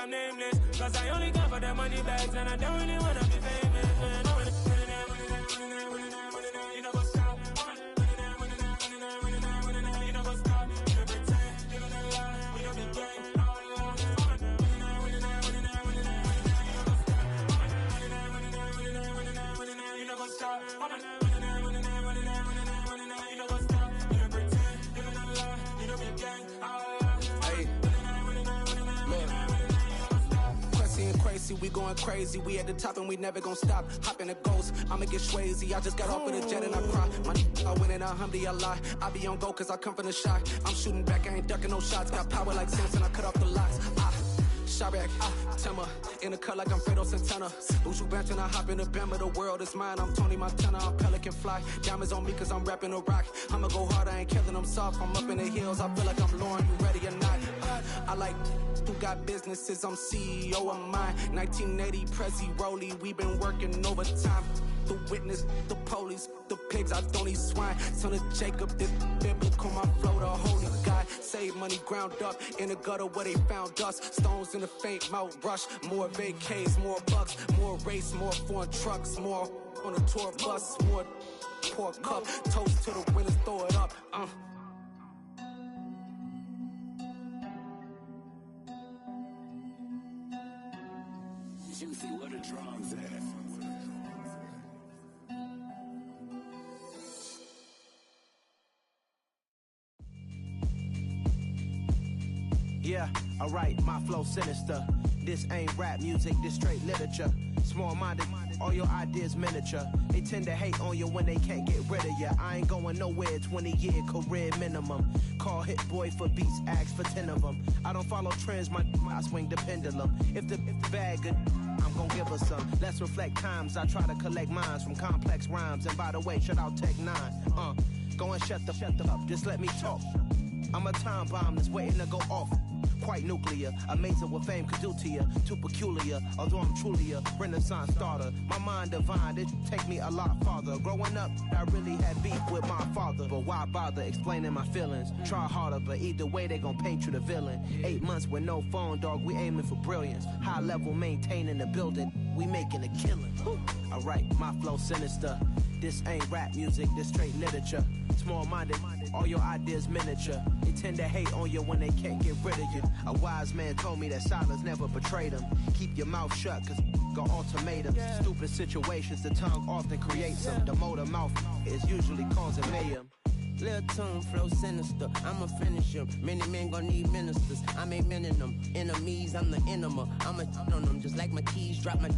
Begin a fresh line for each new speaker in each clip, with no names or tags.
I'm nameless. Cause I only care for the money bags and I don't really wanna be famous, man. You know what's up? You know what's up? You don't pretend, you don't lie, you don't be gay. You know what's up?
Crazy, we going crazy, we at the top and we never gon' stop. Hop in the ghost, I'ma get swayzy. I just got off with a jet and I cry. My I win in a Humvee, I lie. I be on go cause I come from the shot. I'm shooting back, I ain't ducking no shots. Got power like Samson, I cut off the locks. Sharek, Timmer, in the cut like I'm Fredo Santana. Buju Banton, I hop in the Bama, the world is mine. I'm Tony Montana, I'm Pelican Fly. Diamonds on me cause I'm rapping a rock. I'ma go hard, I ain't killing them soft. I'm up in the hills, I feel like I'm Lauren, you ready or not? I like who got businesses, I'm CEO of mine. 1980 Prezi Rollie, we been working overtime. The witness, the police, the pigs, I don't eat swine. Son of Jacob, this biblical, my flow, the holy God. Save money ground up in the gutter where they found us. Stones in the faint mouth rush. More vacays, more bucks, more race, more foreign trucks, more on a tour bus, more pour cup. Toast to the winners, throw it up.
Juicy, where the drums at?
Yeah, alright, my flow sinister. This ain't rap music, this straight literature. Small-minded, all your ideas miniature. They tend to hate on you when they can't get rid of you. I ain't going nowhere, 20-year career minimum. Call Hit Boy for beats, ask for 10 of them. I don't follow trends, I swing the pendulum. If the bag good, I'm gon' give her some. Let's reflect times, I try to collect minds from complex rhymes. And by the way, shout out Tech 9. Go and shut the up, just let me talk. I'm a time bomb that's waiting to go off. Quite nuclear, amazing what fame could do to you. Too peculiar, although I'm truly a renaissance starter. My mind divine, it take me a lot farther. Growing up, I really had beef with my father. But why bother explaining my feelings? Try harder, but either way they gon' paint you the villain. 8 months with no phone, dog, we aiming for brilliance. High level maintaining the building, we making a killing. Alright, my flow sinister. This ain't rap music, this straight literature. Small-minded, all your ideas miniature. They tend to hate on you when they can't get rid of you. A wise man told me that silence never betrayed him. Keep your mouth shut, cause got ultimatums. Stupid situations, the tongue often creates them. The motor mouth is usually causing mayhem.
Lil' tune, flow sinister, I'ma finish him. Many men gon' need ministers, I'm aiming them. Enemies, I'm the enema, I'ma on them. Just like my keys, drop my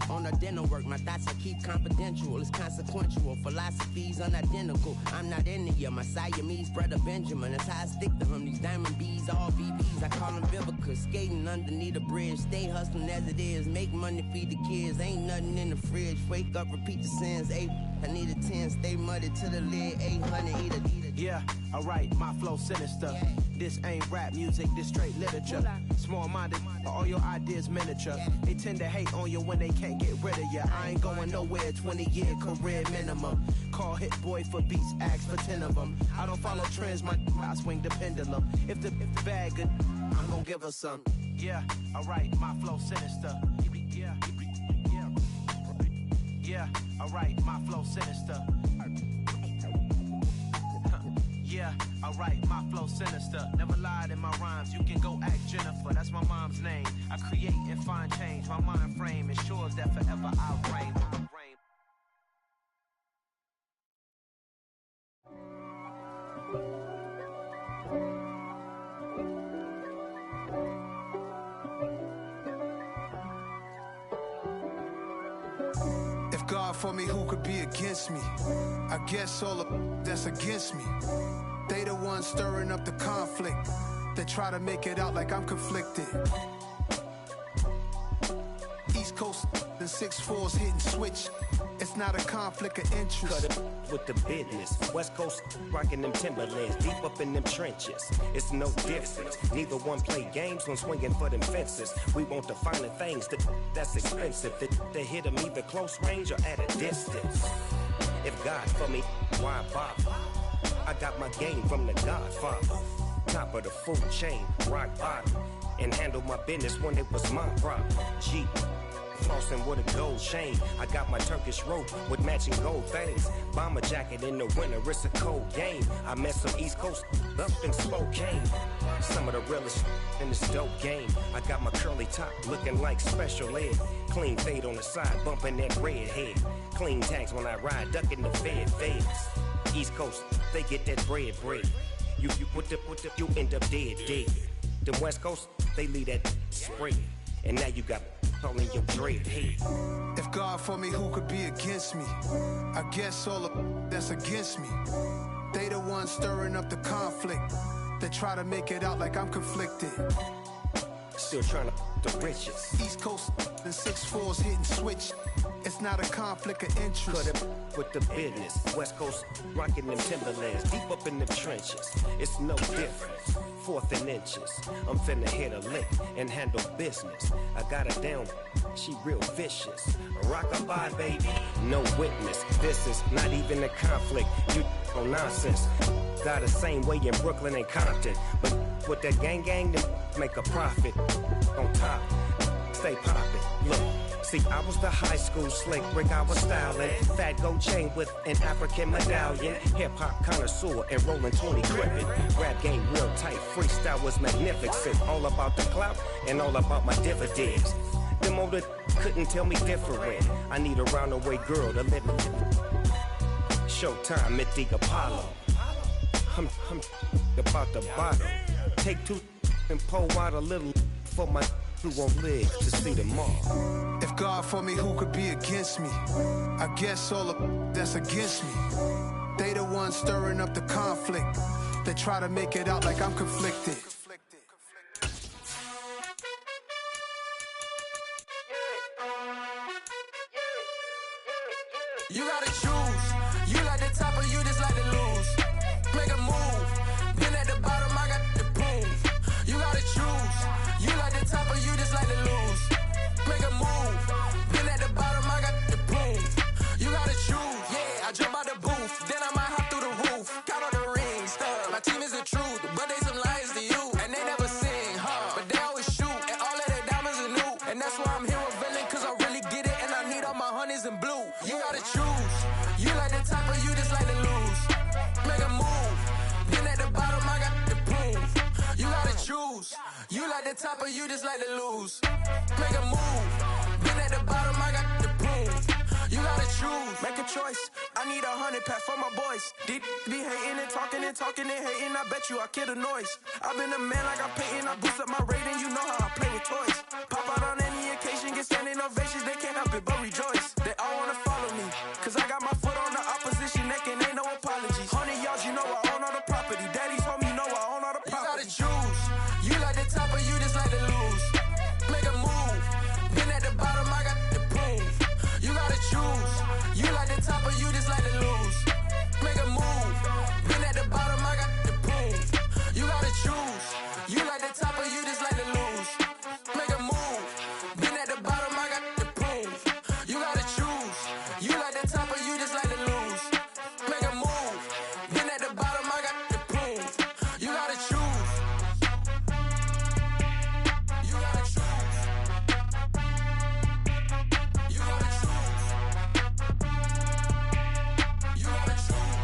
on the dinner work. My thoughts I keep confidential, it's consequential. Philosophies unidentical, I'm not in the year. My Siamese brother Benjamin, that's how I stick to him. These diamond bees, all BBs, I call them Vivica. Skating underneath the bridge, stay hustling as it is. Make money, feed the kids, ain't nothing in the fridge. Wake up, repeat the sins, 8, I need a 10. Stay muddy to the lid, 800, eat a.
Yeah, alright, my flow sinister. This ain't rap music, this straight literature. Small-minded, all your ideas miniature. They tend to hate on you when they can't get rid of you. I ain't going nowhere, 20-year career minimum. Call Hit Boy for beats, ask for 10 of them. I don't follow trends, I swing the pendulum. If the bag good, I'm gon' give her some. Yeah, alright, my flow sinister. Yeah, alright, my flow sinister. Yeah, alright, my flow sinister. Never lied in my rhymes, you can go ask Jennifer, that's my mom's name. I create and find change, my mind frame ensures that forever I'll reign.
If God for me, who could be against me? I guess all of that's against me. They the ones stirring up the conflict. They try to make it out like I'm conflicted. East Coast and 6'4's hitting switch. It's not a conflict of interest.
Cut it with the business. West Coast rocking them Timberlands, deep up in them trenches. It's no difference. Neither one play games when swinging for them fences. We want the finer things that's expensive. They hit them either close range or at a distance. If God for me, why bother? I got my game from the Godfather. top of the food chain, rock bottom, and handle my business when it was my rock. Jeep. Flossing with a gold chain. I got my Turkish rope with matching gold things. Bomber jacket in the winter, it's a cold game. I met some East Coast up in Spokane. Some of the realest in this dope game. I got my curly top looking like special ed. Clean fade on the side, bumping that red head. Clean tags when I ride, ducking the feds. East Coast, they get that bread. You you end up dead. The West Coast, they leave that spray. And now you got all in your dread head.
If God for me, who could be against me? I guess all the that's against me. They the ones stirring up the conflict. They try to make it out like I'm conflicted.
Still trying to the riches.
East Coast and 6'4s hitting switch. It's not a conflict of interest.
Cut it with the business. West Coast rocking them Timberlands. Deep up in the trenches. It's no difference. 4th and inches. I'm finna hit a lick and handle business. I got her down. She real vicious. Rock-a-bye, baby. No witness. This is not even a conflict. You on nonsense. Got the same way in Brooklyn and Compton. But with that gang, then make a profit. On top. Stay poppin'. Look. See, I was the high school slick brick I was styling. Fat gold chain with an African medallion. Hip-hop connoisseur and rolling 20 gripping. Rap game real tight, freestyle was magnificent. All about the clout and all about my dividends. Them older couldn't tell me different. I need a roundaway girl to live in. Showtime at the Apollo. I'm about the bottom. Take 2 and pull out a little for my who won't live to see tomorrow.
If God for me, who could be against me? I guess all the that's against me. They the ones stirring up the conflict. They try to make it out like I'm conflicted.
You gotta choose. You like the top or you just like to lose. Make a move. Been at the bottom, I got the proof. You gotta choose. You like the top or you just like to lose. Make a move. Been at the bottom, I got the proof. You gotta choose. Yeah, I jump out the booth. Then I might hop through the roof. Count all the rings, stuff. My team is the truth, but they some liars to you. And they never sing, but they always shoot. And all of their diamonds are new. And that's why I'm here with villain, cause I really get it. And I need all my honeys in blue. You gotta choose. You like the top or you just like to lose. Make a move. Been at the bottom, I got the proof. You gotta choose. You like the top or you just like to lose. Make a move. Been at the bottom, I got the proof. You gotta choose. Make a choice. I need 100 pack for my boys. Deep be hating and talking and hating. I bet you I kill the noise. I've been a man like I'm Peyton. I boost up my rating. You know how I play with toys. Pop out on any occasion, get standing ovations. They can't help it but rejoice. They all wanna follow me, cause I got my foot on the opposition neck and ain't no apologies. 100 yards, you know I own all the property. Daddy's home, you know I own all the property. You gotta choose. You like the top or you just like to lose. Make a move. Been at the bottom, I got the proof. You gotta choose. You like the top or you just like to lose. Make a move. Been at the bottom, I got the proof. You gotta choose. You like the top or you just like to lose. Make a move. Been at the bottom, I got the proof. You gotta choose. You like the top or you just like to lose. Make a move. Been at the bottom, I got the proof. You gotta choose. You gotta choose. You gotta choose. You gotta choose.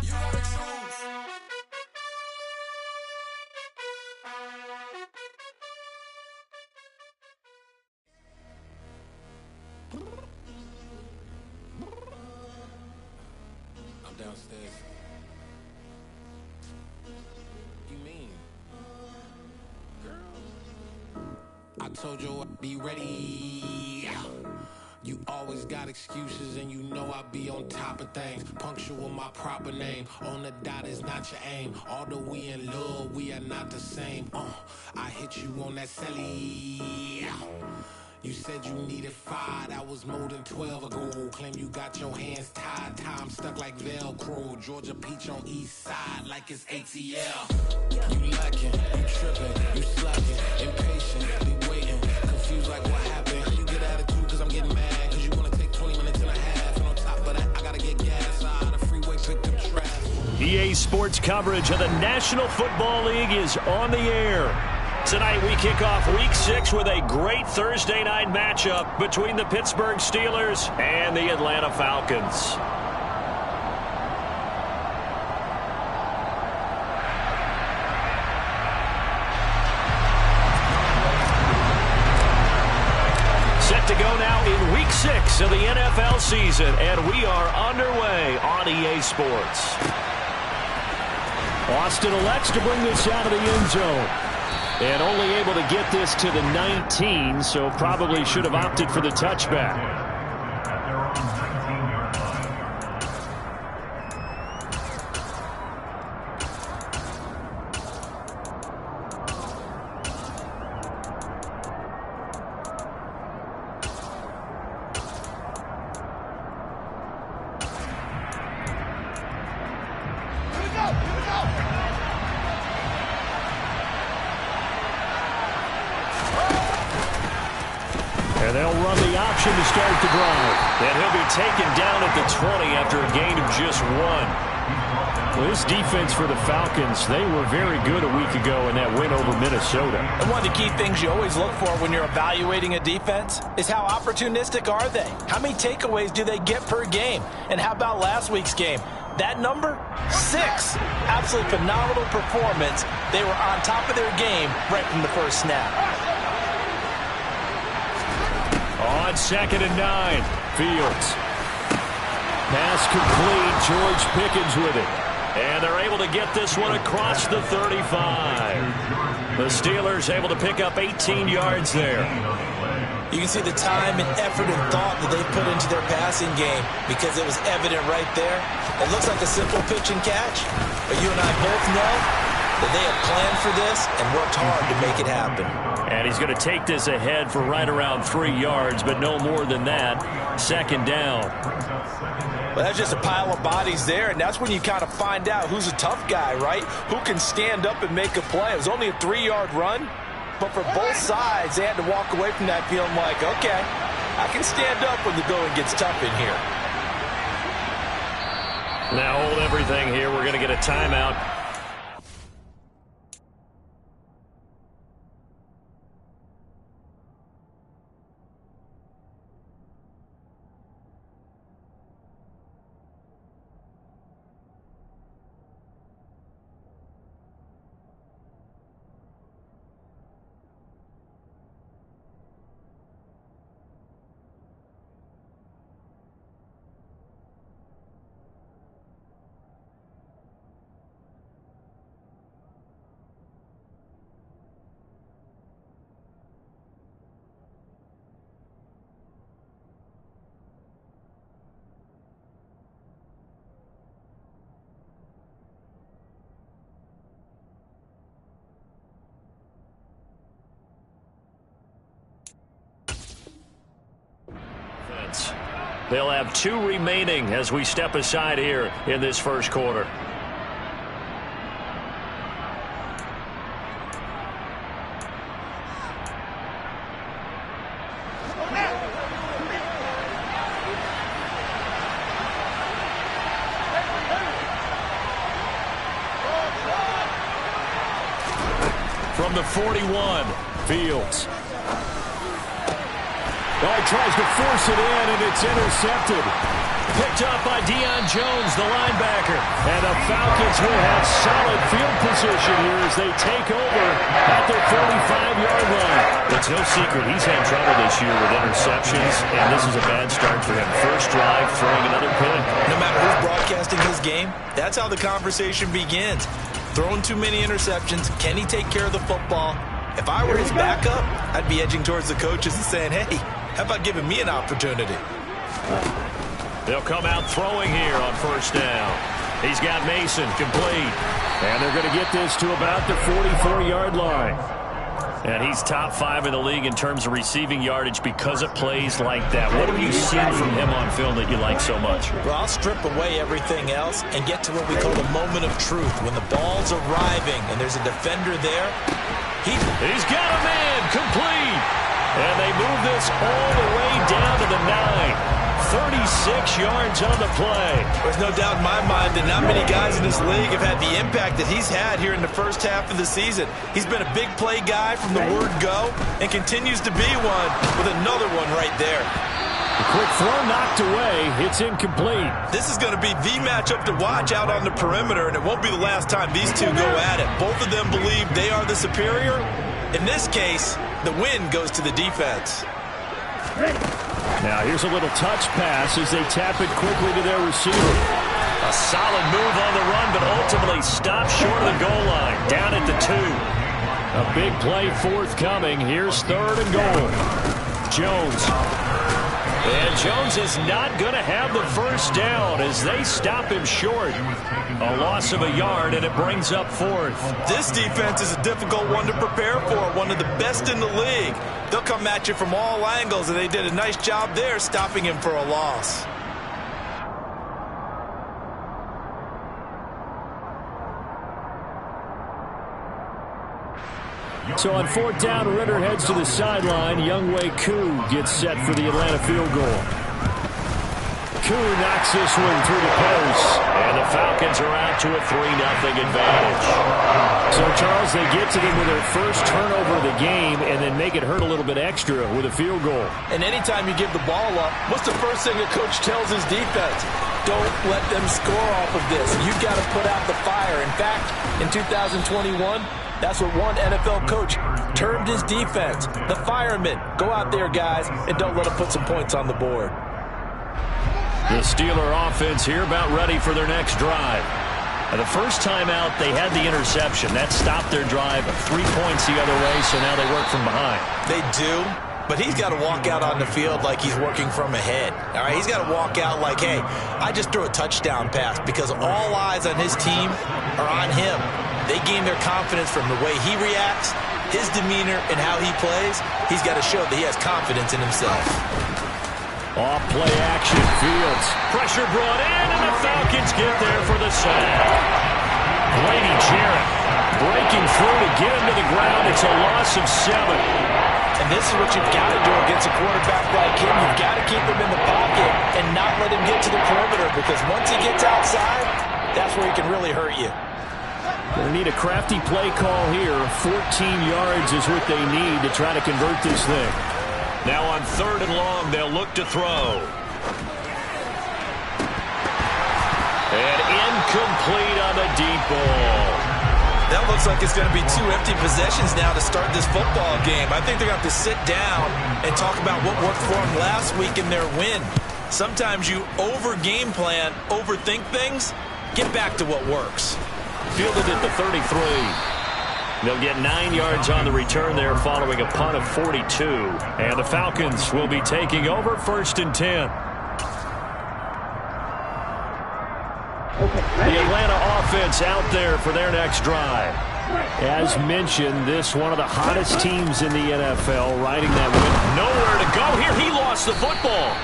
You gotta choose. I'm downstairs. You mean? Girl. I told you I'd be ready. You always got excuses and you know I be on top of things. Punctual my proper name. On the dot is not your aim. Although we in love, we are not the same. I hit you on that celly. You said you needed 5, that was more than 12 ago. Claim you got your hands tied, time stuck like Velcro. Georgia Peach on east side like it's ATL. You lacking, you tripping, you slacking, impatient, be waiting, confused like what happened. You get attitude cause I'm getting mad, cause you wanna take 20 minutes and a half. And on top of that, I gotta get gas out of the freeway, pick up trash.
EA Sports coverage of the National Football League is on the air. Tonight we kick off Week 6 with a great Thursday night matchup between the Pittsburgh Steelers and the Atlanta Falcons. Set to go now in Week 6 of the NFL season, and we are underway on EA Sports. Austin elects to bring this out of the end zone. And only able to get this to the 19, so probably should have opted for the touchback. And they'll run the option to start the drive. And he'll be taken down at the 20 after a gain of just 1. Well, this defense for the Falcons, they were very good a week ago in that win over Minnesota.
And one of the key things you always look for when you're evaluating a defense is how opportunistic are they? How many takeaways do they get per game? And how about last week's game? That number? 6. Absolutely phenomenal performance. They were on top of their game right from the first snap.
On 2nd and 9, Fields. Pass complete, George Pickens with it. And they're able to get this one across the 35. The Steelers able to pick up 18 yards there.
You can see the time and effort and thought that they put into their passing game because it was evident right there. It looks like a simple pitch and catch, but you and I both know that they have planned for this and worked hard to make it happen.
And he's going to take this ahead for right around 3 yards, but no more than that. 2nd down.
Well, that's just a pile of bodies there, and that's when you kind of find out who's a tough guy, right? Who can stand up and make a play. It was only a 3-yard run, but for both sides, they had to walk away from that feeling like, okay, I can stand up when the going gets tough in here.
Now hold everything here. We're going to get a timeout. They'll have 2 remaining as we step aside here in this first quarter. From the 41, Fields. Tries to force it in, and it's intercepted. Picked up by Deion Jones, the linebacker. And the Falcons will have solid field position here as they take over at their 45-yard line. It's no secret he's had trouble this year with interceptions, and this is a bad start for him. First drive, throwing another pick.
No matter who's broadcasting his game, that's how the conversation begins. Throwing too many interceptions, can he take care of the football? If I were his backup, I'd be edging towards the coaches and saying, hey, how about giving me an opportunity?
They'll come out throwing here on first down. He's got Mason complete. And they're going to get this to about the 44-yard line. And he's top 5 in the league in terms of receiving yardage because of plays like that. What have you seen from him on film that you like so much?
Well, I'll strip away everything else and get to what we call the moment of truth. When the ball's arriving and there's a defender there,
he's got a man complete. And they move this all the way down to the 9. 36 yards on the play.
There's no doubt in my mind that not many guys in this league have had the impact that he's had here in the first half of the season. He's been a big play guy from the word go and continues to be one with another one right there.
The quick throw knocked away. It's incomplete.
This is going to be the matchup to watch out on the perimeter, and it won't be the last time these two go at it. Both of them believe they are the superior. In this case, the win goes to the defense.
Now here's a little touch pass as they tap it quickly to their receiver. A solid move on the run, but ultimately stopped short of the goal line. Down at the 2. A big play forthcoming. Here's 3rd and goal. Jones. And Jones is not going to have the first down as they stop him short. A loss of a yard, and it brings up 4th.
This defense is a difficult one to prepare for, one of the best in the league. They'll come at you from all angles, and they did a nice job there stopping him for a loss.
So on 4th down, Ritter heads to the sideline. Younghoe Koo gets set for the Atlanta field goal. Koo knocks this one through the post, and the Falcons are out to a 3-0 advantage. So, Charles, they get to them with their first turnover of the game and then make it hurt a little bit extra with a field goal. And anytime you give the ball up, what's the first thing a coach tells his defense? Don't let them score off of this. You've got to put out the fire. In fact, in 2021, that's what one NFL coach termed his defense, the firemen. Go out there, guys, and don't let them put some points on the board. The Steeler offense here about ready for their next drive. And the first time out, they had the interception. That stopped their drive 3 points the other way, so now they work from behind. They do, but he's got to walk out on the field like he's working from ahead. All right, he's got to walk out like, hey, I just threw a touchdown pass because all eyes on his team are on him. They gain their confidence from the way he reacts, his demeanor, and how he plays. He's got to show that he has confidence in himself. Off play action, Fields. Pressure brought in, and the Falcons get there for the sack. Grady Jarrett breaking through to get him to the ground. It's a loss of 7. And this is what you've got to do against a quarterback like him. You've got to keep him in the pocket and not let him get to the perimeter, because once he gets outside, that's where he can really hurt you. Going to need a crafty play call here. 14 yards is what they need to try to convert this thing. Now on 3rd and long, they'll look to throw. And incomplete on the deep ball. That looks like it's going to be 2 empty possessions now to start this football game. I think they're going to have to sit down and talk about what worked for them last week in their win. Sometimes you over-game plan, overthink things. Get back to what works. Fielded at the 33. They'll get 9 yards on the return there following a punt of 42. And the Falcons will be taking over 1st and 10. The Atlanta offense out there for their next drive. As mentioned, this one of the hottest teams in the NFL, riding that win. Nowhere to go here. He lost the football.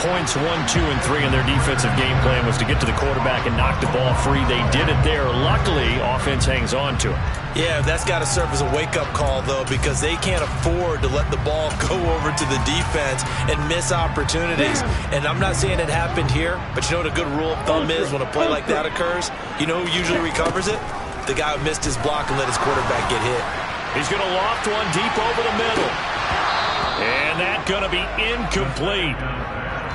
Points 1, 2, and 3 in their defensive game plan was to get to the quarterback and knock the ball free. They did it there. Luckily, offense hangs on to it. Yeah, that's got to serve as a wake-up call, though, because they can't afford to let the ball go over to the defense and miss opportunities. And I'm not saying it happened here, but you know what a good rule of thumb is when a play like that occurs? You know who usually recovers it? The guy who missed his block and let his quarterback get hit. He's going to loft one deep over the middle. And that's going to be incomplete.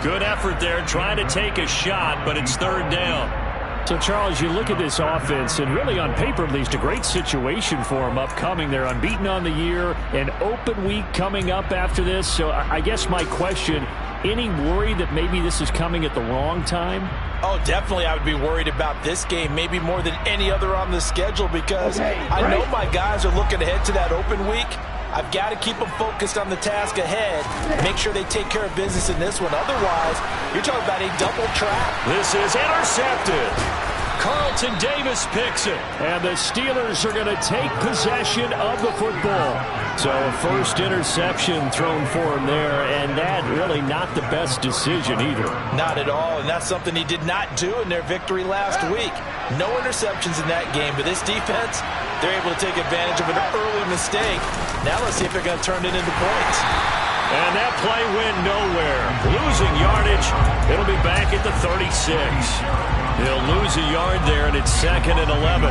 Good effort there, trying to take a shot, but it's 3rd down. So, Charles, you look at this offense, and really on paper, at least, a great situation for them upcoming. They're unbeaten on the year, an open week coming up after this. So I guess my question, any worry that maybe this is coming at the wrong time? Oh, definitely I would be worried about this game, maybe more than any other on the schedule, because I know my guys are looking ahead to that open week. I've got to keep them focused on the task ahead, make sure they take care of business in this one. Otherwise, you're talking about a double trap. This is intercepted. Carlton Davis picks it, and the Steelers are going to take possession of the football. So a first interception thrown for him there, and that really not the best decision either. Not at all, and that's something he did not do in their victory last week. No interceptions in that game, but this defense, they're able to take advantage of an early mistake. Now let's see if they're going to turn it into points. And that play went nowhere. Losing yardage. It'll be back at the 36. They'll lose a yard there, and it's 2nd and 11.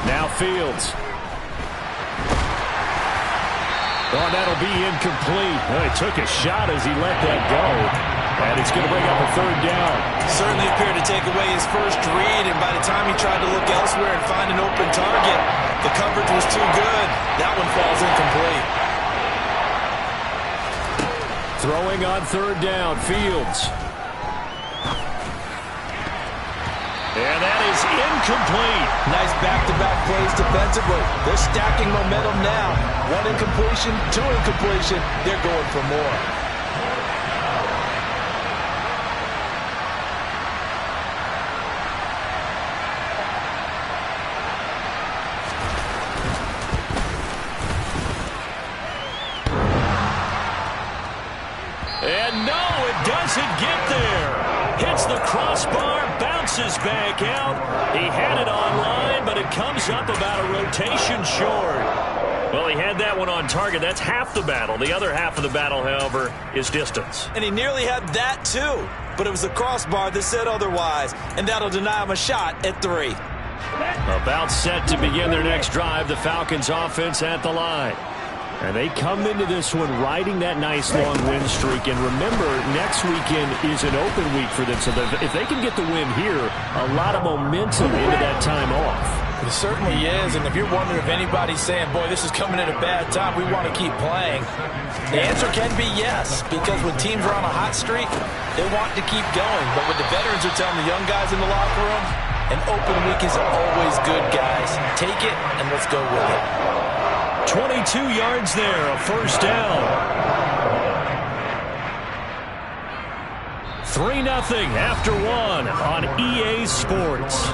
Now Fields. Oh, that'll be incomplete. Well, he took a shot as he let that go. And it's going to bring up a 3rd down.
Certainly appeared to take away his first read, and by the time he tried to look elsewhere and find an open target, the coverage was too good. That one falls incomplete.
Throwing on 3rd down, Fields. And that is incomplete.
Nice back-to-back plays defensively. They're stacking momentum now. 1 incompletion, 2 incompletion. They're going for more.
And no, it doesn't get there. Hits the crossbar, bounces back out. He had it online, but it comes up about a rotation short. Well, he had that one on target. That's half the battle. The other half of the battle, however, is distance.
And he nearly had that, too. But it was the crossbar that said otherwise, and that'll deny him a shot at 3.
About set to begin their next drive, the Falcons offense at the line. And they come into this one riding that nice long win streak. And remember, next weekend is an open week for them. So if they can get the win here, a lot of momentum into that time off.
It certainly is. And if you're wondering if anybody's saying, boy, this is coming at a bad time, we want to keep playing, the answer can be yes. Because when teams are on a hot streak, they want to keep going. But what the veterans are telling the young guys in the locker room, an open week is always good, guys. Take it and let's go with it.
22 yards there, a 1st down. 3-0 after 1 on EA Sports.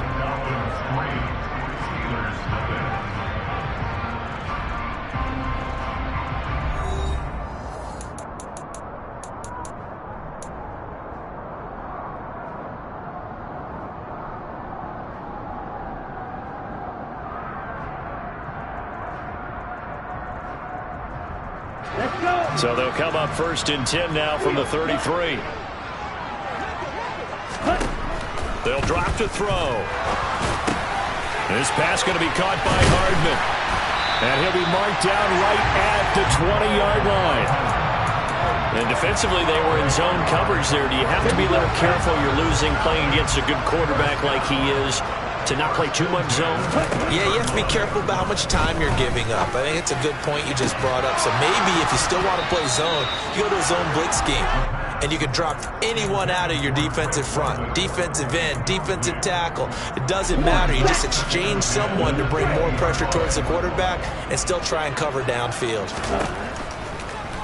So they'll come up 1st and 10 now from the 33. They'll drop to throw. This pass going to be caught by Hardman. And he'll be marked down right at the 20-yard line. And defensively, they were in zone coverage there. Do you have to be a little careful? You're losing playing against a good quarterback like he is, to not play too much zone?
Yeah, you have to be careful about how much time you're giving up. I think it's a good point you just brought up. So maybe if you still want to play zone, you go to a zone blitz scheme. And you can drop anyone out of your defensive front. Defensive end, defensive tackle. It doesn't matter. You just exchange someone to bring more pressure towards the quarterback and still try and cover downfield.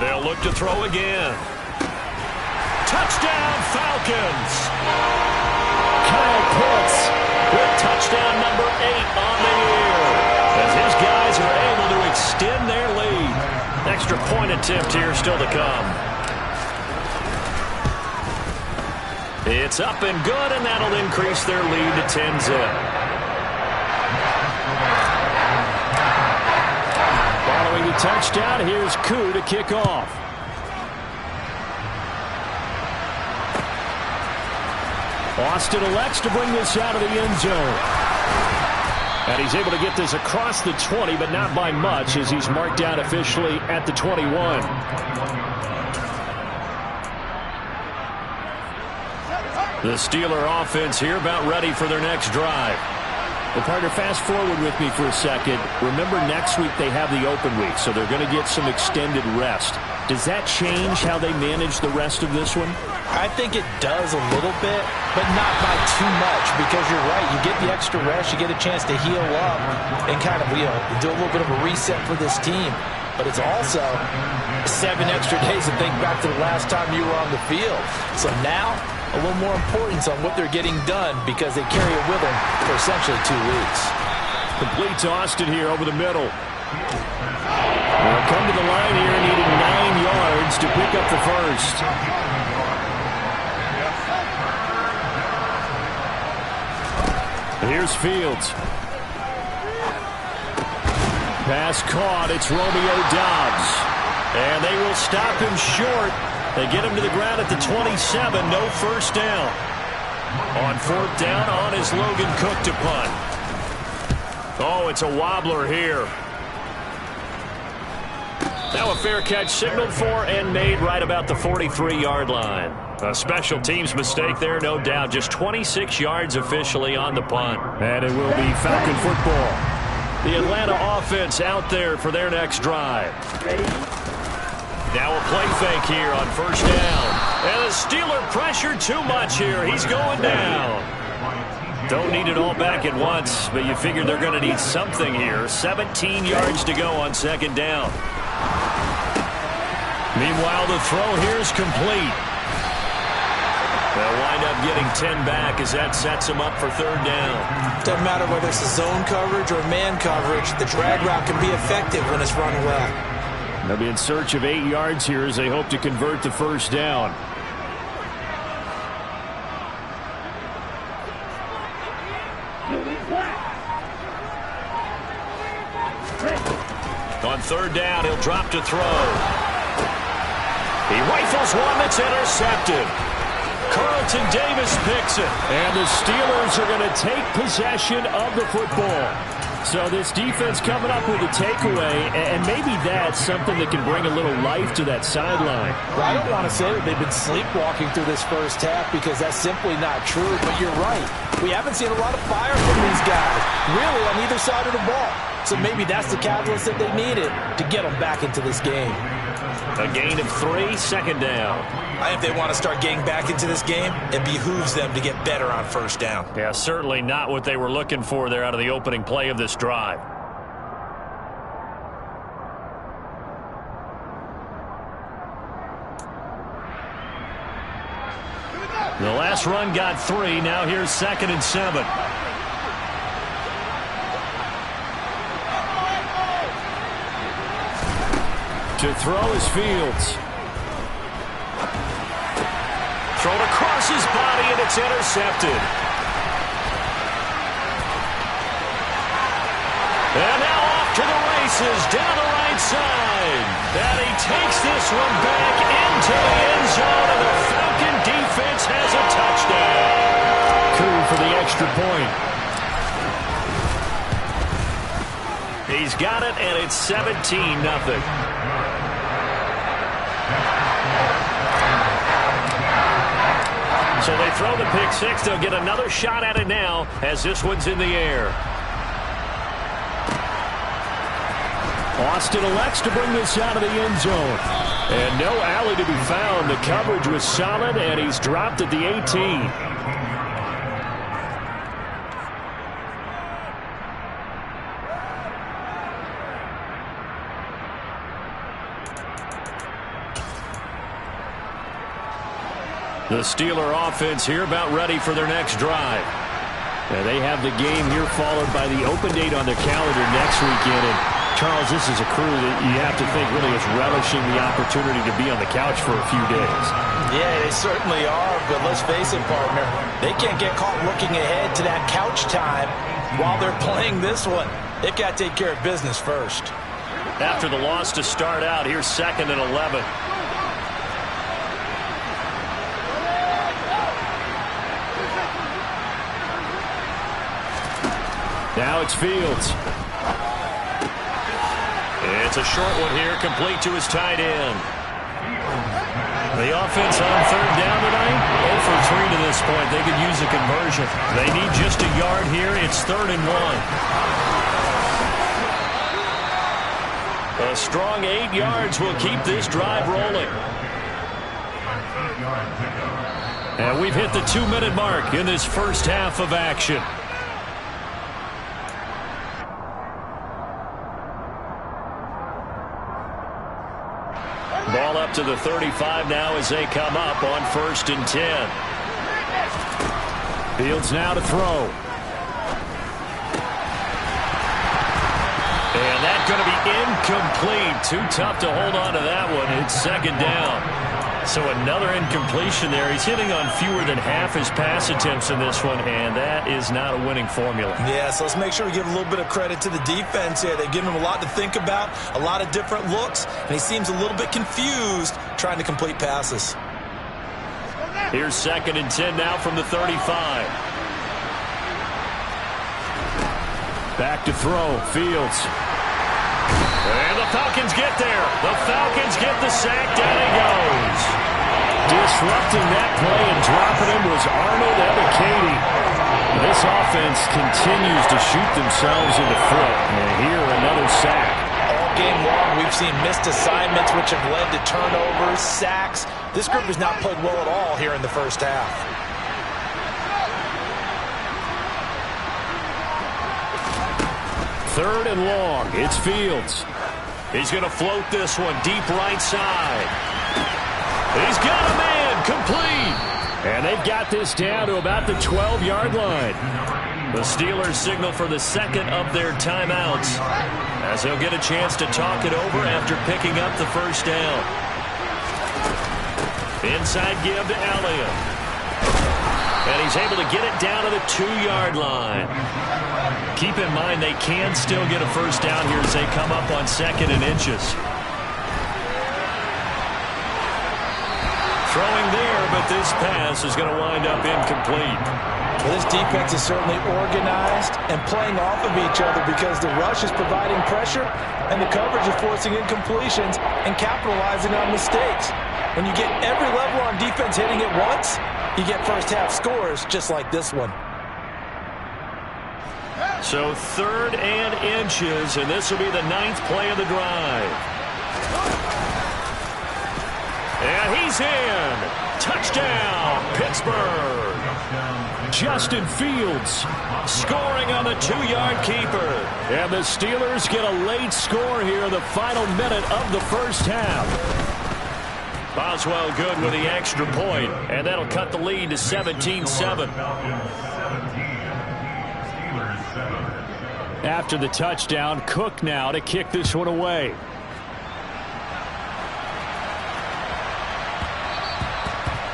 They'll look to throw again. Touchdown, Falcons! Kyle Pitts with touchdown number 8 on the year, as his guys are able to extend their lead. Extra point attempt here still to come. It's up and good, and that'll increase their lead to 10-zip. Following the touchdown, here's Koo to kick off. Austin elects to bring this out of the end zone. And he's able to get this across the 20, but not by much, as he's marked down officially at the 21. The Steeler offense here about ready for their next drive. Well, partner, fast forward with me for a second. Remember, next week they have the open week, so they're going to get some extended rest. Does that change how they manage the rest of this one?
I think it does a little bit, but not by too much, because you're right. You get the extra rest, you get a chance to heal up and kind of, do a little bit of a reset for this team. But it's also 7 extra days to think back to the last time you were on the field. So now, a little more importance on what they're getting done, because they carry it with them for essentially 2 weeks.
Complete to Austin here over the middle. They'll come to the line here, needing 9 yards to pick up the first. Here's Fields. Pass caught. It's Romeo Doubs. And they will stop him short. They get him to the ground at the 27. No first down. On fourth down, on is Logan Cook to punt. Oh, it's a wobbler here. Now a fair catch signaled for and made right about the 43-yard line. A special teams mistake there, no doubt. Just 26 yards officially on the punt. And it will be Falcon football. The Atlanta offense out there for their next drive. Now a play fake here on first down. And the Steeler pressure too much here. He's going down. Don't need it all back at once, but you figure they're going to need something here. 17 yards to go on second down. Meanwhile, the throw here is complete. They'll wind up getting 10 back as that sets them up for third down.
Doesn't matter whether it's a zone coverage or man coverage. The drag route can be effective when it's run well.
They'll be in search of 8 yards here as they hope to convert the first down. On third down, he'll drop to throw. He rifles one that's intercepted. Carlton Davis picks it. And the Steelers are going to take possession of the football. So this defense coming up with a takeaway, and maybe that's something that can bring a little life to that sideline.
Well, I don't want to say that they've been sleepwalking through this first half because that's simply not true, but you're right. We haven't seen a lot of fire from these guys, really, on either side of the ball. So maybe that's the catalyst that they needed to get them back into this game.
A gain of 3, second down.
If they want to start getting back into this game, it behooves them to get better on first down.
Yeah, certainly not what they were looking for there out of the opening play of this drive. The last run got 3. Now here's 2nd and 7. To throw is Fields. Thrown across his body, and it's intercepted. And now off to the races, down the right side. And he takes this one back into the end zone, and the Falcon defense has a touchdown. Coup for the extra point. He's got it, and it's 17-0. So they throw the pick six. They'll get another shot at it now as this one's in the air. Austin elects to bring this out of the end zone. And no alley to be found. The coverage was solid, and he's dropped at the 18. The Steeler offense here about ready for their next drive. Now they have the game here followed by the open date on their calendar next weekend. And Charles, this is a crew that you have to think really is relishing the opportunity to be on the couch for a few days.
Yeah, they certainly are, but let's face it, partner. They can't get caught looking ahead to that couch time while they're playing this one. They've got to take care of business first.
After the loss to start out, here's 2nd and 11. Now it's Fields. It's a short one here, complete to his tight end. The offense on third down tonight, 0 for 3 to this point. They could use a conversion. They need just a yard here. It's 3rd and 1. A strong 8 yards will keep this drive rolling. And we've hit the 2-minute mark in this first half of action. Ball up to the 35 now as they come up on 1st and 10. Fields now to throw. And that's going to be incomplete. Too tough to hold on to that one. It's 2nd down. So another incompletion there. He's hitting on fewer than half his pass attempts in this one, and that is not a winning formula.
Yeah, so let's make sure we give a little bit of credit to the defense here. They've given him a lot to think about, a lot of different looks, and he seems a little bit confused trying to complete passes.
Here's 2nd and 10 now from the 35. Back to throw, Fields. And the Falcons get there. The Falcons get the sack. Down he goes. Disrupting that play and dropping him was Arnold Ebiketie. This offense continues to shoot themselves in the foot. And here, another sack.
All game long, we've seen missed assignments, which have led to turnovers, sacks. This group has not played well at all here in the first half.
3rd and long. It's Fields. He's going to float this one deep right side. He's got a man complete. And they've got this down to about the 12-yard line. The Steelers signal for the 2nd of their timeouts as they'll get a chance to talk it over after picking up the first down. Inside give to Elliott. And he's able to get it down to the 2-yard line. Keep in mind they can still get a first down here as they come up on 2nd and inches. Throwing there, but this pass is going to wind up incomplete.
Well, this defense is certainly organized and playing off of each other because the rush is providing pressure and the coverage is forcing incompletions and capitalizing on mistakes. When you get every level on defense hitting it once, you get first half scores just like this one.
So 3rd and inches, and this will be the 9th play of the drive. And he's in. Touchdown, Pittsburgh. Justin Fields scoring on the 2-yard keeper. And the Steelers get a late score here in the final minute of the first half. Boswell good with the extra point, and that'll cut the lead to 17-7. After the touchdown, Cook now to kick this one away.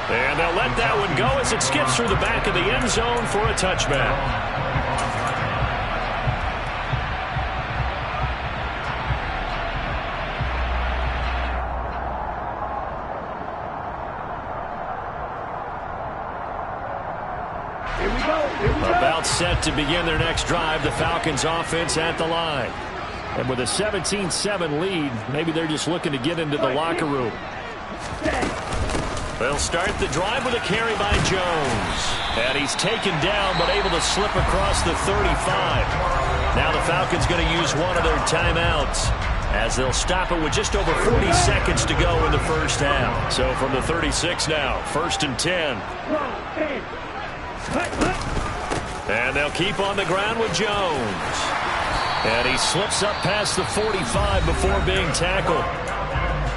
And they'll let that one go as it skips through the back of the end zone for a touchback. About set to begin their next drive, the Falcons offense at the line. And with a 17-7 lead, maybe they're just looking to get into the locker room. They'll start the drive with a carry by Jones. And he's taken down but able to slip across the 35. Now the Falcons going to use one of their timeouts as they'll stop it with just over 40 seconds to go in the first half. So from the 36 now, 1st and 10. And they'll keep on the ground with Jones. And he slips up past the 45 before being tackled.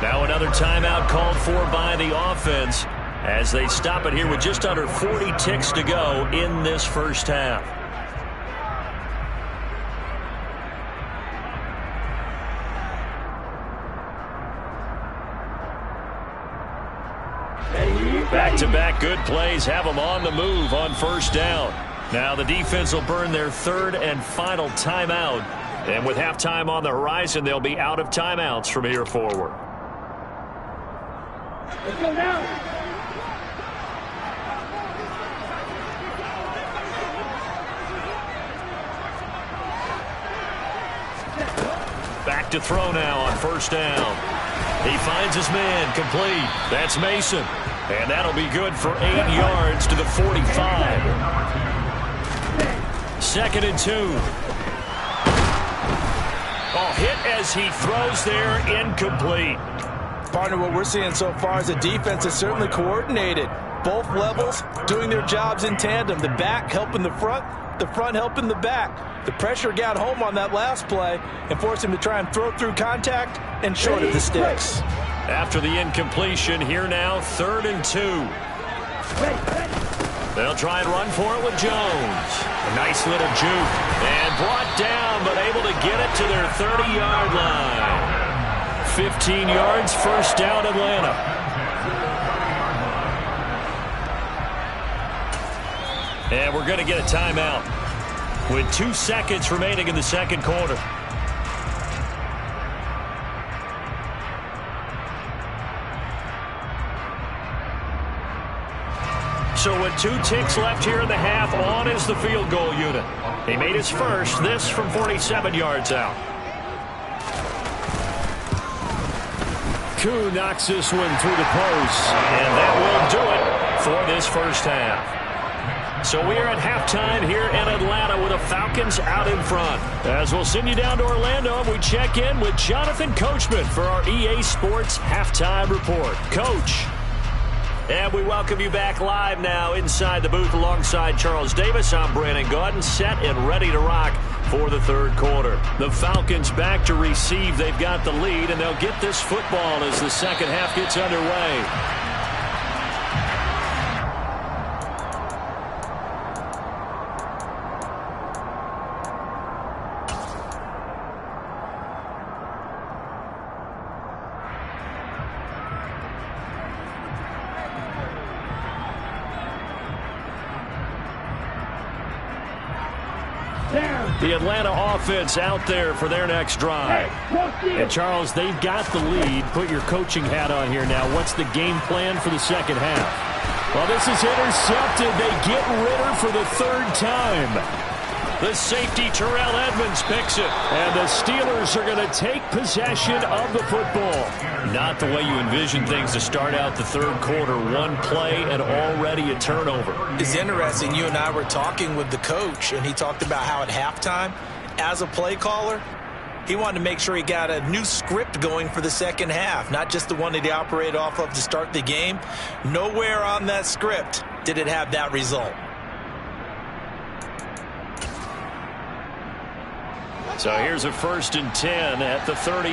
Now another timeout called for by the offense as they stop it here with just under 40 ticks to go in this first half. Back-to-back good plays have them on the move on first down. Now the defense will burn their 3rd and final timeout. And with halftime on the horizon, they'll be out of timeouts from here forward.
Let's go now.
Back to throw now on first down. He finds his man complete. That's Mason. And that'll be good for 8 yards to the 45. 2nd and 2. Oh, hit as he throws there, incomplete.
Partner, what we're seeing so far is the defense is certainly coordinated. Both levels doing their jobs in tandem. The back helping the front helping the back. The pressure got home on that last play and forced him to try and throw through contact and short of the sticks.
After the incompletion, here now, 3rd and 2. They'll try and run for it with Jones. A nice little juke. And brought down, but able to get it to their 30-yard line. 15 yards, first down, Atlanta. And we're going to get a timeout with 2 seconds remaining in the second quarter. So with 2 ticks left here in the half, on is the field goal unit. He made his first, this from 47 yards out. Koo knocks this one through the post, and that will do it for this first half. So we are at halftime here in Atlanta with the Falcons out in front. As we'll send you down to Orlando, we check in with Jonathan Coachman for our EA Sports Halftime Report. Coach. And we welcome you back live now inside the booth alongside Charles Davis. I'm Brandon Gaudin, set and ready to rock for the third quarter. The Falcons back to receive. They've got the lead, and they'll get this football as the second half gets underway. The Atlanta offense out there for their next drive. And, Charles, they've got the lead. Put your coaching hat on here now. What's the game plan for the second half? Well, this is intercepted. They get Ritter for the third time. The safety, Terrell Edmonds, picks it. And the Steelers are going to take possession of the football. Not the way you envision things to start out the third quarter. One play and already a turnover.
It's interesting. You and I were talking with the coach, and he talked about how at halftime, as a play caller, he wanted to make sure he got a new script going for the second half, not just the one that he operated off of to start the game. Nowhere on that script did it have that result.
So here's a 1st and 10 at the 38.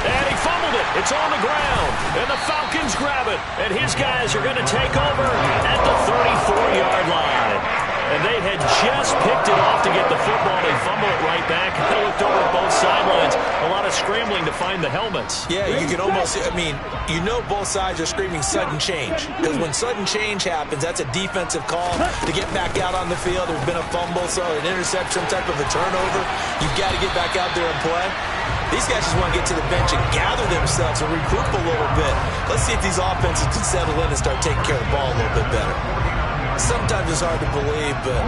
And he fumbled it. It's on the ground. And the Falcons grab it. And his guys are going to take over at the 34-yard line. And they had just picked it off to get the football. They fumble it right back. They looked over at both sidelines. A lot of scrambling to find the helmets.
Yeah, you can almost, you know both sides are screaming sudden change. Because when sudden change happens, that's a defensive call to get back out on the field. There's been a fumble, so an interception, some type of a turnover. You've got to get back out there and play. These guys just want to get to the bench and gather themselves and regroup a little bit. Let's see if these offenses can settle in and start taking care of the ball a little bit better. Sometimes it's hard to believe, but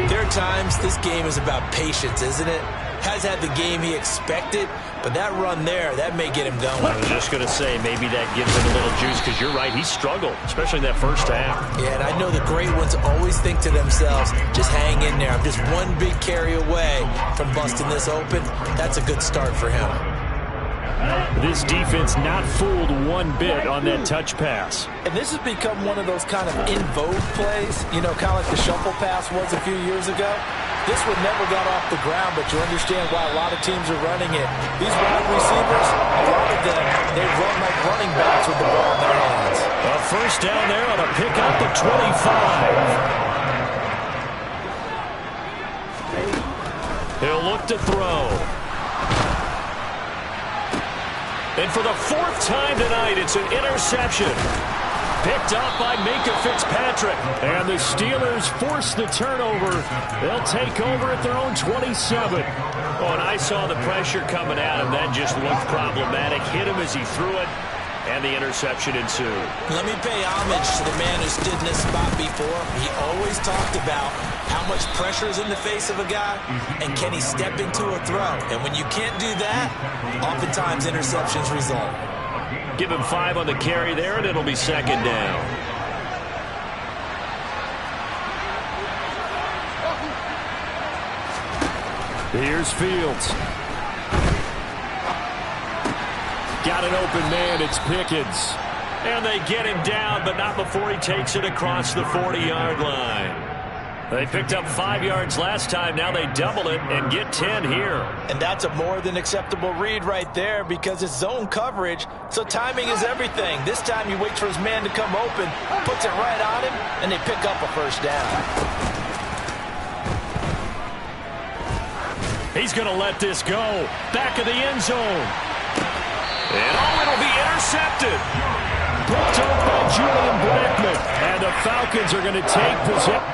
there are times this game is about patience, isn't it? Has had the game he expected, but that run there, that may get him going.
I was just going to say, maybe that gives him a little juice, because you're right, he struggled, especially in that first half.
Yeah, and I know the great ones always think to themselves, just hang in there. I'm just one big carry away from busting this open. That's a good start for him.
This defense not fooled one bit on that touch pass.
And this has become one of those kind of in vogue plays, kind of like the shuffle pass was a few years ago. This one never got off the ground, but you understand why a lot of teams are running it. These wide receivers, a lot of them, they run like running backs with the ball in their hands.
A first down there on a pick up the 25. He'll look to throw. And for the 4th time tonight, it's an interception. Picked up by Minka Fitzpatrick. And the Steelers force the turnover. They'll take over at their own 27. Oh, and I saw the pressure coming at him. That just looked problematic. Hit him as he threw it. And the interception ensued.
Let me pay homage to the man who stood in this spot before. He always talked about how much pressure is in the face of a guy, and can he step into a throw. And when you can't do that, oftentimes interceptions result.
Give him 5 on the carry there, and it'll be second down. Here's Fields. Got an open man, it's Pickens. And they get him down, but not before he takes it across the 40-yard line. They picked up 5 yards last time. Now they double it and get 10 here.
And that's a more than acceptable read right there, because it's zone coverage, so timing is everything. This time he waits for his man to come open, puts it right on him, and they pick up a first down.
He's going to let this go. Back of the end zone. And it'll be intercepted. Picked up by Julian Blackman. And the Falcons are going to take possession.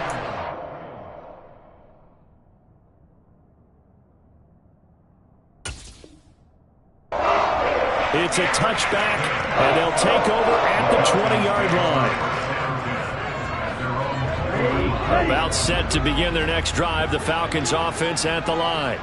It's a touchback, and they'll take over at the 20-yard line. About set to begin their next drive, the Falcons offense at the line.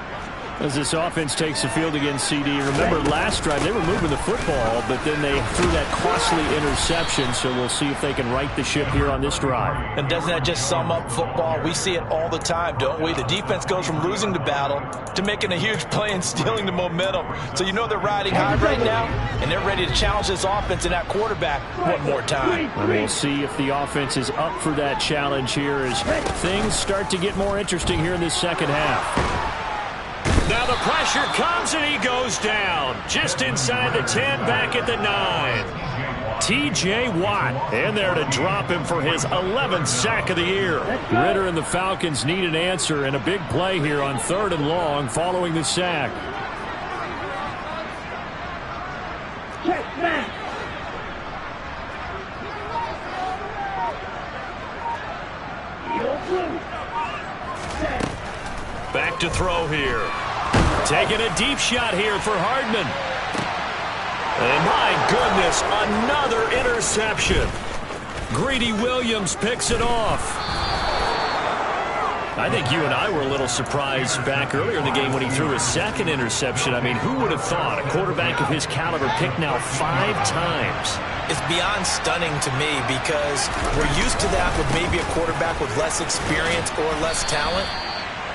As this offense takes the field against CD, remember last drive they were moving the football, but then they threw that costly interception, so we'll see if they can right the ship here on this drive.
And doesn't that just sum up football? We see it all the time, don't we? The defense goes from losing the battle to making a huge play and stealing the momentum. So you know they're riding high right now, and they're ready to challenge this offense and that quarterback one more time.
And we'll see if the offense is up for that challenge here as things start to get more interesting here in this second half. Now the pressure comes and he goes down. Just inside the 10, back at the 9. T.J. Watt in there to drop him for his 11th sack of the year. Ritter and the Falcons need an answer and a big play here on 3rd and long following the sack. Back to throw here. Taking a deep shot here for Hardman. And my goodness, another interception. Greedy Williams picks it off. I think you and I were a little surprised back earlier in the game when he threw his second interception. I mean, who would have thought a quarterback of his caliber picked now 5 times?
It's beyond stunning to me because we're used to that with maybe a quarterback with less experience or less talent.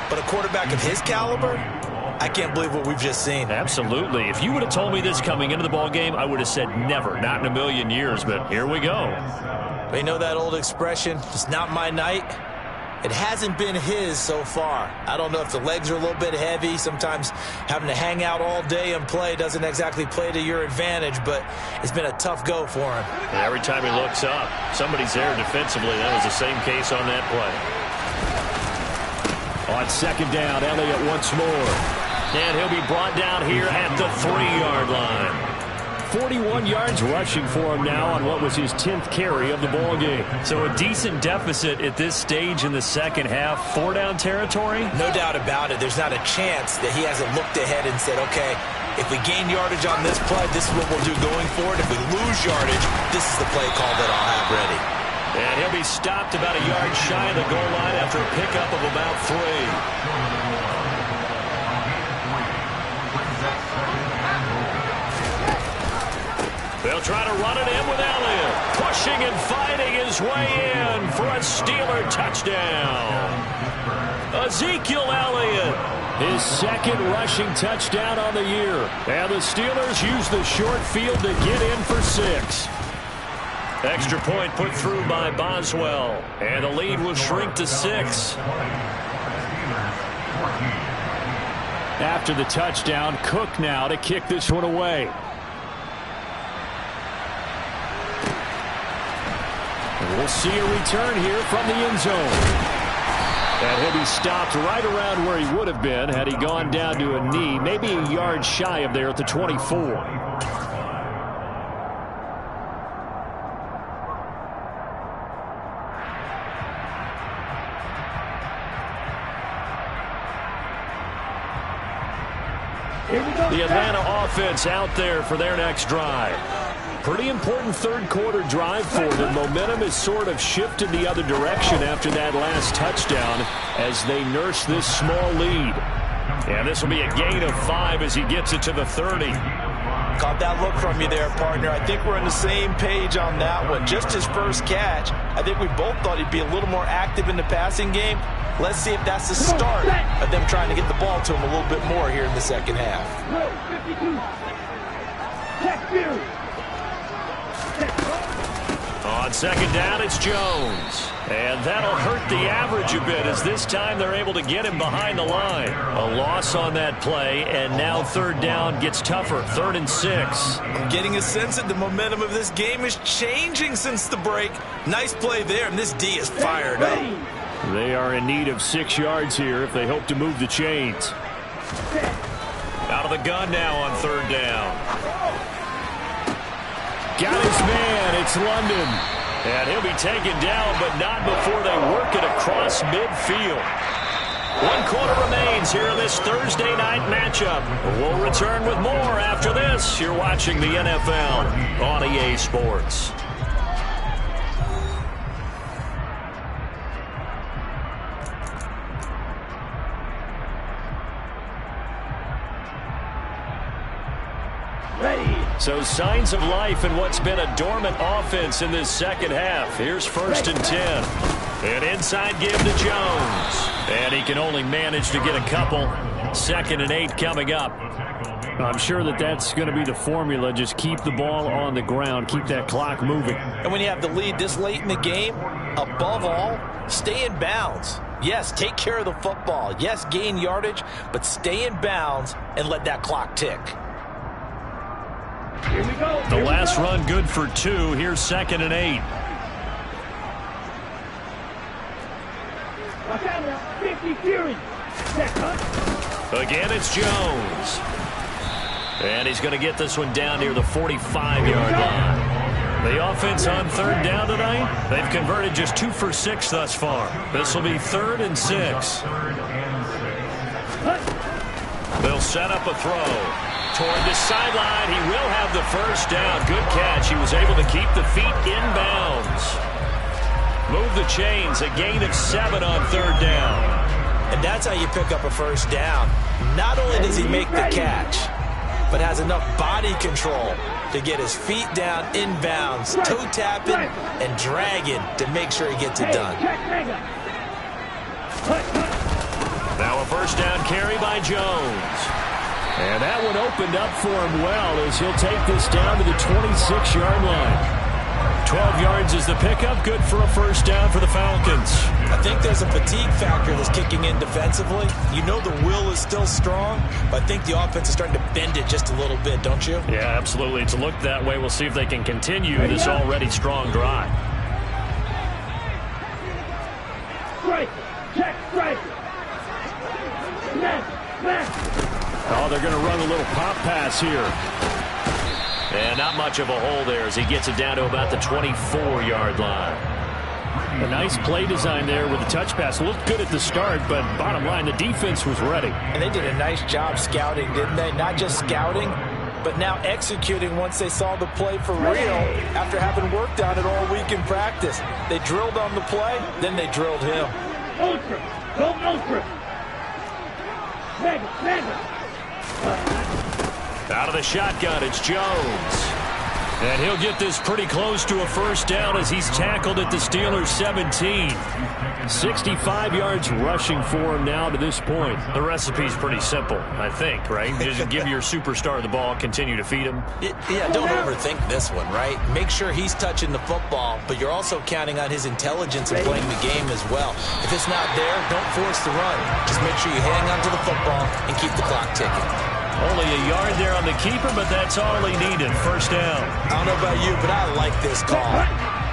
But a quarterback of his caliber, I can't believe what we've just seen.
Absolutely. If you would have told me this coming into the ball game, I would have said never, not in a million years, but here we go.
They know that old expression, it's not my night. It hasn't been his so far. I don't know if the legs are a little bit heavy. Sometimes having to hang out all day and play doesn't exactly play to your advantage, but it's been a tough go for him.
And every time he looks up, somebody's there defensively. That was the same case on that play. On second down, Elliott once more. And he'll be brought down here at the 3-yard line. 41 yards rushing for him now on what was his 10th carry of the ball game. So a decent deficit at this stage in the second half. 4-down territory?
No doubt about it. There's not a chance that he hasn't looked ahead and said, okay, if we gain yardage on this play, this is what we'll do going forward. If we lose yardage, this is the play call that I'll have ready.
And he'll be stopped about a yard shy of the goal line after a pickup of about 3. They'll try to run it in with Elliott. Pushing and fighting his way in for a Steeler touchdown. Ezekiel Elliott, his second rushing touchdown on the year. And the Steelers use the short field to get in for 6. Extra point put through by Boswell. And the lead will shrink to 6. After the touchdown, Cook now to kick this one away. And we'll see a return here from the end zone. And he'll be stopped right around where he would have been had he gone down to a knee, maybe a yard shy of there at the 24. The Atlanta offense out there for their next drive. Pretty important third quarter drive for them. Momentum has sort of shifted the other direction after that last touchdown as they nurse this small lead. And this will be a gain of 5 as he gets it to the 30.
Caught that look from you there, partner. I think we're on the same page on that one. Just his first catch. I think we both thought he'd be a little more active in the passing game. Let's see if that's the start of them trying to get the ball to him a little bit more here in the second half.
On second down, it's Jones. And that'll hurt the average a bit as this time they're able to get him behind the line. A loss on that play, and now third down gets tougher. 3rd and 6.
I'm getting a sense that the momentum of this game is changing since the break. Nice play there, and this D is fired up.
They are in need of 6 yards here if they hope to move the chains. Out of the gun now on third down. Got his man. It's London. And he'll be taken down, but not before they work it across midfield. 1 quarter remains here in this Thursday night matchup. We'll return with more after this. You're watching the NFL on EA Sports. So signs of life in what's been a dormant offense in this second half. Here's 1st and 10. An inside give to Jones. And he can only manage to get a couple. 2nd and 8 coming up. I'm sure that's going to be the formula. Just keep the ball on the ground. Keep that clock moving.
And when you have the lead this late in the game, above all, stay in bounds. Yes, take care of the football. Yes, gain yardage, but stay in bounds and let that clock tick.
Here we go. The last run good for 2. Here's 2nd and 8. Again, it's Jones. And he's going to get this one down near the 45-yard line. The offense on 3rd down tonight, they've converted just 2 for 6 thus far. This will be 3rd and 6. They'll set up a throw. Toward the sideline, he will have the 1st down. Good catch. He was able to keep the feet in bounds. Move the chains, a gain of 7 on 3rd down.
And that's how you pick up a 1st down. Not only does he make the catch, but has enough body control to get his feet down in bounds, toe tapping and dragging to make sure he gets it done.
Now a 1st down carry by Jones. And that one opened up for him well as he'll take this down to the 26-yard line. 12 yards is the pickup. Good for a 1st down for the Falcons.
I think there's a fatigue factor that's kicking in defensively. You know the will is still strong, but I think the offense is starting to bend it just a little bit, don't you?
Yeah, absolutely. It's looked that way. We'll see if they can continue this already strong drive.
Strike. Check. Strike.
Oh, they're going to run a little pop pass here. And not much of a hole there as he gets it down to about the 24-yard line. A nice play design there with the touch pass. Looked good at the start, but bottom line, the defense was ready.
And they did a nice job scouting, didn't they? Not just scouting, but now executing once they saw the play for real after having worked on it all week in practice. They drilled on the play, then they drilled him.
Ultra. Go ultra. Mega.
Out of the shotgun, it's Jones. And he'll get this pretty close to a 1st down as he's tackled at the Steelers' 17. 65 yards rushing for him now to this point. The recipe's pretty simple, I think, right? Just give your superstar the ball, continue to feed him.
Yeah, don't overthink this one, right? Make sure he's touching the football, but you're also counting on his intelligence in playing the game as well. If it's not there, don't force the run. Just make sure you hang on to the football and keep the clock ticking.
Only a yard there on the keeper, but that's all he needed. 1st down.
I don't know about you, but I like this call.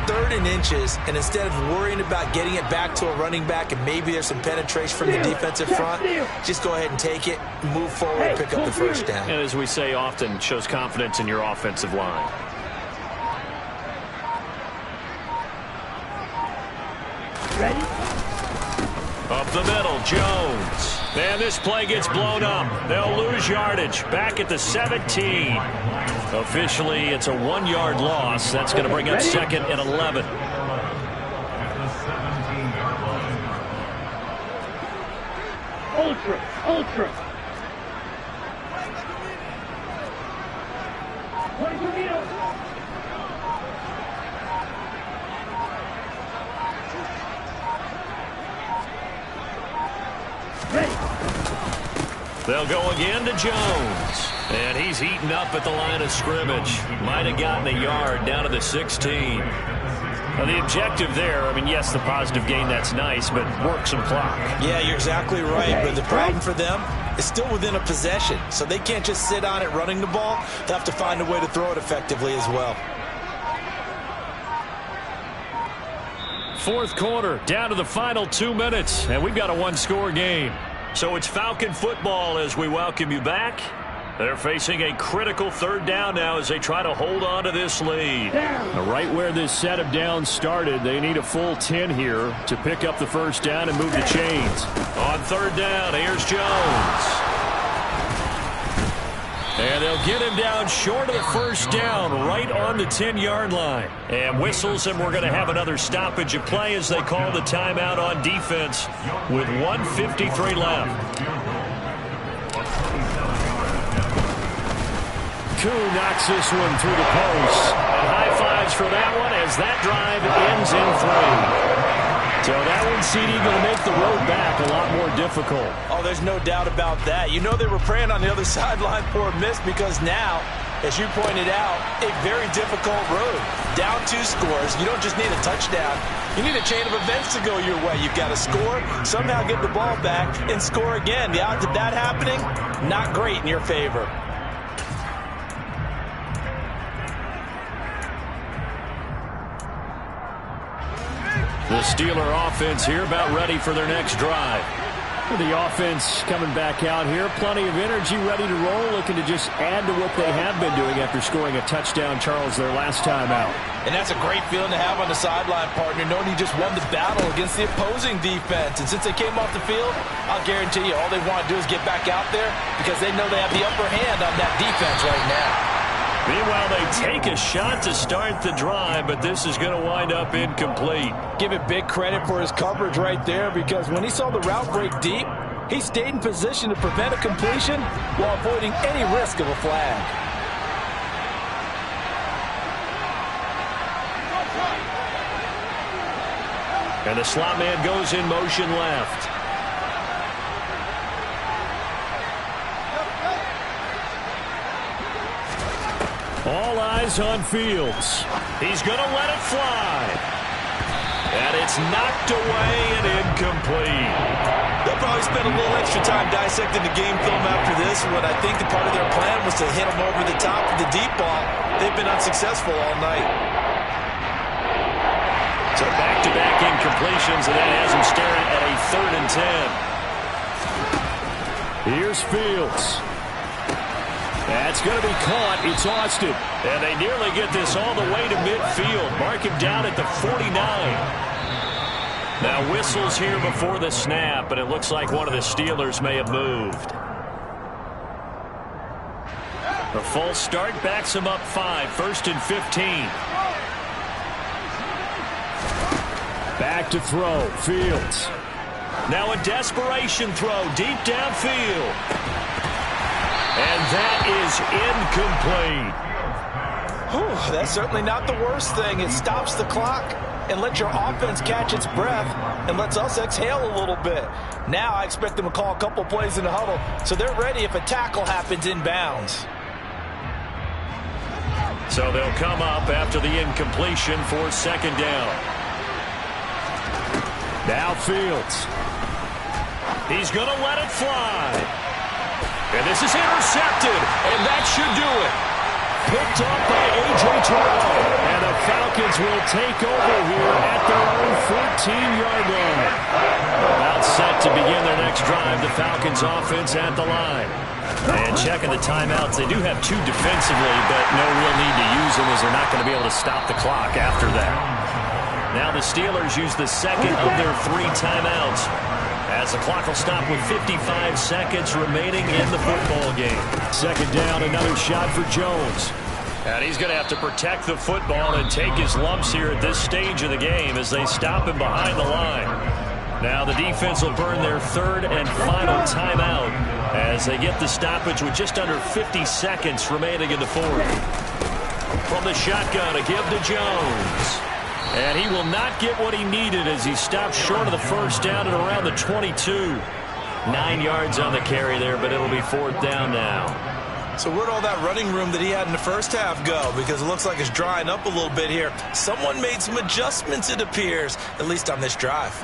3rd and inches, and instead of worrying about getting it back to a running back and maybe there's some penetration from the defensive front, just go ahead and take it, move forward, pick up the 1st down.
And as we say often, shows confidence in your offensive line.
Ready?
Up the middle, Jones. And this play gets blown up. They'll lose yardage. Back at the 17. Officially, it's a 1-yard loss. That's going to bring up 2nd and 11.
Ultra. 22 meters.
They'll go again to Jones. And he's heating up at the line of scrimmage. Might have gotten a yard down to the 16. Now the objective there, I mean, yes, the positive gain, that's nice, but work some clock.
Yeah, you're exactly right. But the problem for them is still within a possession. So they can't just sit on it running the ball. They'll have to find a way to throw it effectively as well.
4th quarter, down to the final 2 minutes, and we've got a 1-score game. So it's Falcon football as we welcome you back. They're facing a critical third down now as they try to hold on to this lead.
Right where this set of downs started, they need a full 10 here to pick up the first down and move the chains.
On third down, here's Jones. And they'll get him down short of the first down, right on the 10-yard line. And whistles, and we're going to have another stoppage of play as they call the timeout on defense with 1:53 left.
Koo knocks this one through the post.
And high fives for that one as that drive ends in 3.
So that one, CD, going to make the road back a lot more difficult.
Oh, there's no doubt about that. You know they were praying on the other sideline for a miss because now, as you pointed out, a very difficult road. Down 2 scores. You don't just need a touchdown. You need a chain of events to go your way. You've got to score, somehow get the ball back, and score again. The odds of that happening, not great in your favor.
The Steeler offense here about ready for their next drive.
The offense coming back out here. Plenty of energy, ready to roll, looking to just add to what they have been doing after scoring a touchdown, Charles, their last time out.
And that's a great feeling to have on the sideline, partner, knowing you just won the battle against the opposing defense. And since they came off the field, I'll guarantee you all they want to do is get back out there because they know they have the upper hand on that defense right now.
Meanwhile, they take a shot to start the drive, but this is going to wind up incomplete.
Give it big credit for his coverage right there because when he saw the route break deep, he stayed in position to prevent a completion while avoiding any risk of a flag.
And the slot man goes in motion left.
All eyes on Fields.
He's going to let it fly. And it's knocked away and incomplete.
They'll probably spend a little extra time dissecting the game film after this one. I think the part of their plan was to hit him over the top of the deep ball. They've been unsuccessful all night.
So back-to-back incompletions, and that has him staring at a 3rd and 10.
Here's Fields. That's going to be caught. It's Austin.
And they nearly get this all the way to midfield. Mark him down at the 49. Now whistles here before the snap, and it looks like one of the Steelers may have moved. The false start backs him up 5, 1st and 15.
Back to throw. Fields.
Now a desperation throw deep downfield. And that is incomplete.
Whew, that's certainly not the worst thing. It stops the clock and lets your offense catch its breath and lets us exhale a little bit. Now I expect them to call a couple plays in the huddle so they're ready if a tackle happens inbounds.
So they'll come up after the incompletion for 2nd down.
Now Fields.
He's going to let it fly. And this is intercepted, and that should do it.
Picked up by A.J. Terrell. And the Falcons will take over here at their own 14-yard line.
About set to begin their next drive, the Falcons offense at the line. And checking the timeouts, they do have 2 defensively, but no real need to use them as they're not going to be able to stop the clock after that. Now the Steelers use the 2nd of their 3 timeouts, as the clock will stop with 55 seconds remaining in the football game.
2nd down, another shot for Jones.
And he's going to have to protect the football and take his lumps here at this stage of the game as they stop him behind the line. Now the defense will burn their 3rd and final timeout as they get the stoppage with just under 50 seconds remaining in the 4th. From the shotgun, a give to Jones. And he will not get what he needed as he stopped short of the first down at around the 22. 9 yards on the carry there, but it'll be 4th down now.
So where'd all that running room that he had in the first half go? Because it looks like it's drying up a little bit here. Someone made some adjustments, it appears, at least on this drive.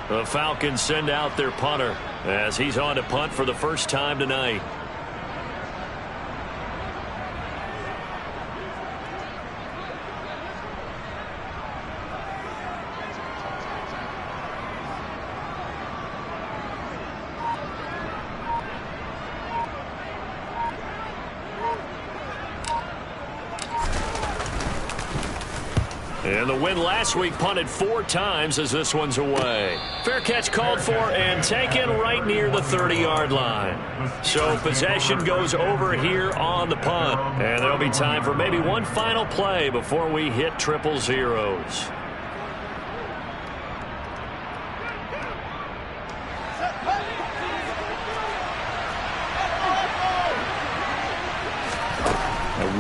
The Falcons send out their punter as he's on to punt for the first time tonight. And the win last week punted 4 times as this one's away. Fair catch called for and taken right near the 30-yard line. So possession goes over here on the punt. And there'll be time for maybe one final play before we hit triple zeros.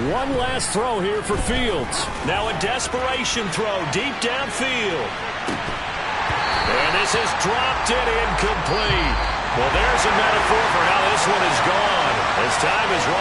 One last throw here for Fields. Now a desperation throw deep downfield. And this has dropped it incomplete. Well, there's a metaphor for how this one is gone. As time is